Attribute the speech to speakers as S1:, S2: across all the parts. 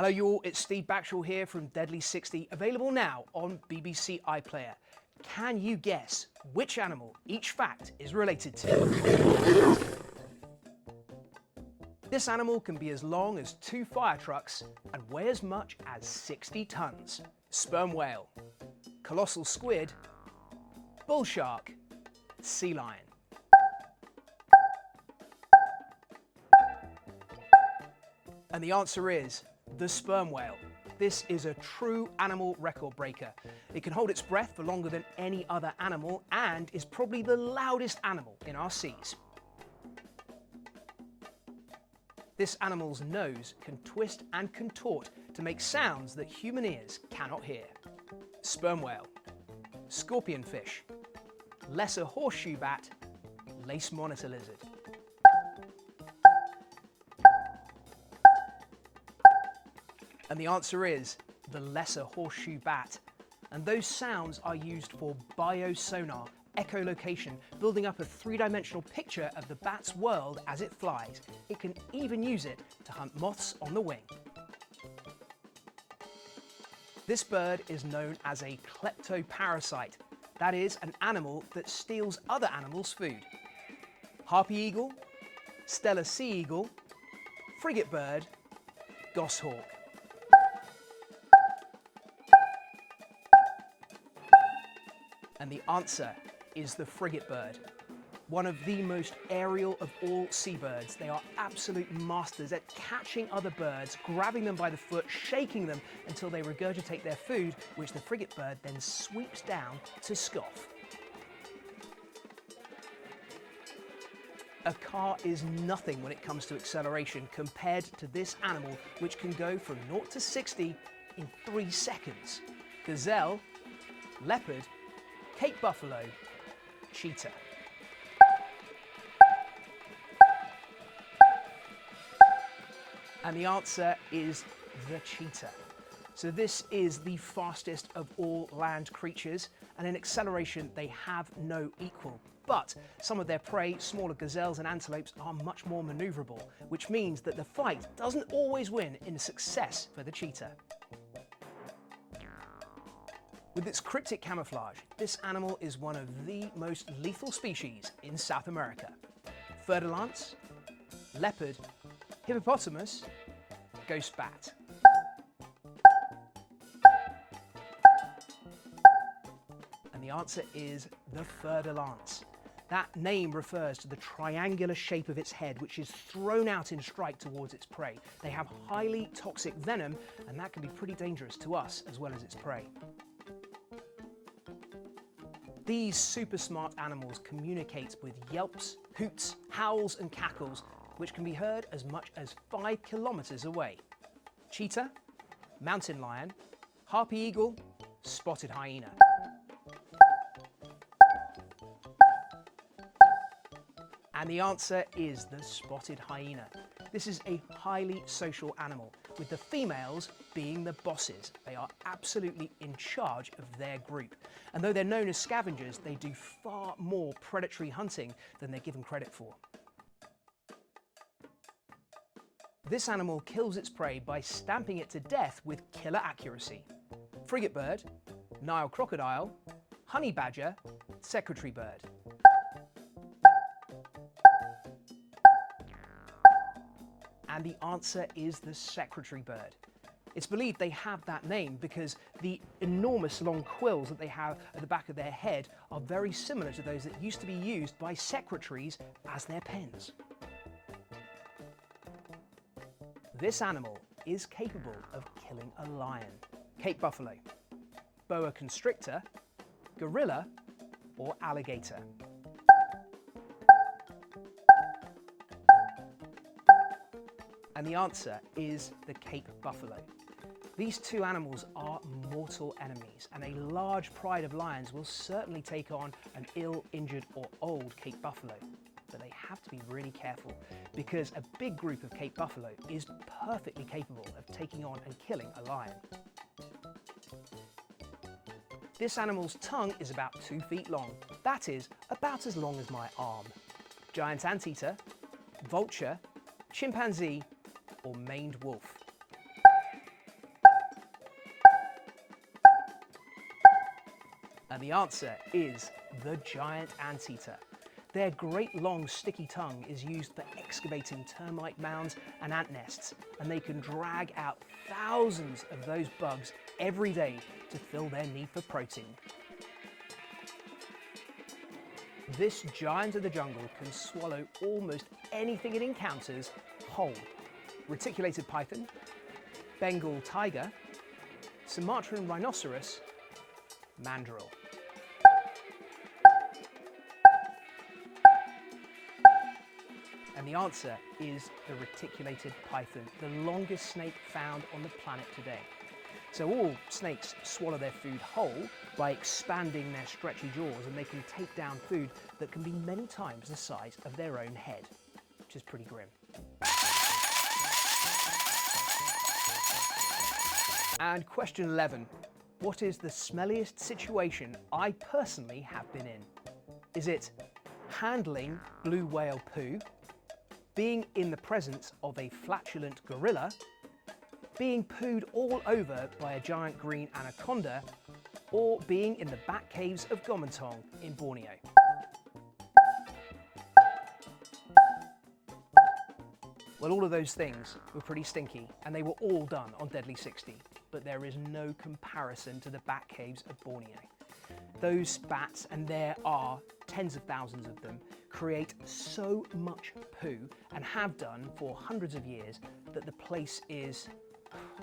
S1: Hello you all, it's Steve Backshall here from Deadly 60, available now on BBC iPlayer. Can you guess which animal each fact is related to? This animal can be as long as 2 fire trucks and weigh as much as 60 tons. Sperm whale, colossal squid, bull shark, sea lion. And the answer is the sperm whale. This is a true animal record breaker. It can hold its breath for longer than any other animal and is probably the loudest animal in our seas. This animal's nose can twist and contort to make sounds that human ears cannot hear. Sperm whale, scorpionfish, lesser horseshoe bat, lace monitor lizard. And the answer is the lesser horseshoe bat. And those sounds are used for biosonar, echolocation, building up a 3-dimensional picture of the bat's world as it flies. It can even use it to hunt moths on the wing. This bird is known as a kleptoparasite. That is, an animal that steals other animals' food. Harpy eagle, Steller sea eagle, frigate bird, goshawk. And the answer is the frigate bird. One of the most aerial of all seabirds. They are absolute masters at catching other birds, grabbing them by the foot, shaking them until they regurgitate their food, which the frigate bird then sweeps down to scoff. A car is nothing when it comes to acceleration compared to this animal, which can go from 0 to 60 in 3 seconds. Gazelle, leopard, Cape buffalo, cheetah. And the answer is the cheetah. So this is the fastest of all land creatures, and in acceleration they have no equal. But some of their prey, smaller gazelles and antelopes, are much more maneuverable, which means that the fight doesn't always win in success for the cheetah. With its cryptic camouflage, this animal is one of the most lethal species in South America. Fer-de-lance, leopard, hippopotamus, ghost bat. And the answer is the fer-de-lance. That name refers to the triangular shape of its head, which is thrown out in strike towards its prey. They have highly toxic venom, and that can be pretty dangerous to us as well as its prey. These super smart animals communicate with yelps, hoots, howls and cackles, which can be heard as much as 5 kilometers away. Cheetah, mountain lion, harpy eagle, spotted hyena. And the answer is the spotted hyena. This is a highly social animal, with the females being the bosses. They are absolutely in charge of their group. And though they're known as scavengers, they do far more predatory hunting than they're given credit for. This animal kills its prey by stamping it to death with killer accuracy. Frigate bird, Nile crocodile, honey badger, secretary bird. And the answer is the secretary bird. It's believed they have that name because the enormous long quills that they have at the back of their head are very similar to those that used to be used by secretaries as their pens. This animal is capable of killing a lion. Cape buffalo, boa constrictor, gorilla, or alligator. And the answer is the Cape buffalo. These two animals are mortal enemies, and a large pride of lions will certainly take on an ill, injured or old Cape buffalo. But they have to be really careful, because a big group of Cape buffalo is perfectly capable of taking on and killing a lion. This animal's tongue is about 2 feet long. That is about as long as my arm. Giant anteater, vulture, chimpanzee, or maned wolf. And the answer is the giant anteater. Their great long sticky tongue is used for excavating termite mounds and ant nests, and they can drag out thousands of those bugs every day to fill their need for protein. This giant of the jungle can swallow almost anything it encounters whole. Reticulated python, Bengal tiger, Sumatran rhinoceros, mandrill. And the answer is the reticulated python, the longest snake found on the planet today. So all snakes swallow their food whole by expanding their stretchy jaws, and they can take down food that can be many times the size of their own head, which is pretty grim. And question 11. What is the smelliest situation I personally have been in? Is it handling blue whale poo, being in the presence of a flatulent gorilla, being pooed all over by a giant green anaconda, or being in the back caves of Gomantong in Borneo? Well, all of those things were pretty stinky, and they were all done on Deadly 60, but there is no comparison to the back caves of Borneo. Those bats, and there are tens of thousands of them, create so much poo, and have done for hundreds of years, that the place is,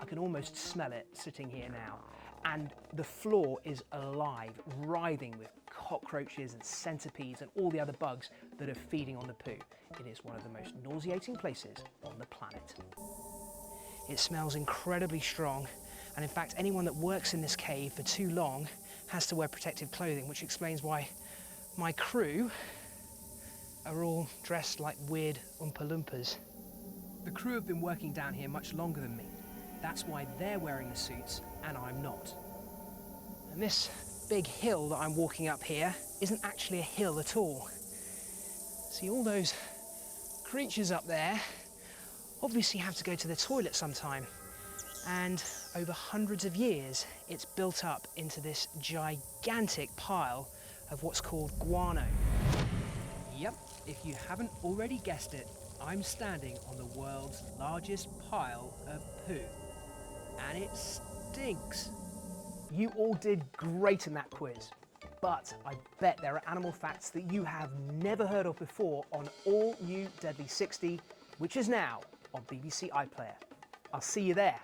S1: I can almost smell it sitting here now. And the floor is alive, writhing with cockroaches and centipedes and all the other bugs that are feeding on the poo. It is one of the most nauseating places on the planet. It smells incredibly strong, and in fact anyone that works in this cave for too long has to wear protective clothing, which explains why my crew are all dressed like weird Oompa Loompas. The crew have been working down here much longer than me. That's why they're wearing the suits and I'm not. And this big hill that I'm walking up here isn't actually a hill at all. See, all those creatures up there obviously have to go to the toilet sometime. And over hundreds of years, it's built up into this gigantic pile of what's called guano. Yep, if you haven't already guessed it, I'm standing on the world's largest pile of poo. And it stinks. You all did great in that quiz, but I bet there are animal facts that you have never heard of before on all new Deadly 60, which is now on BBC iPlayer. I'll see you there.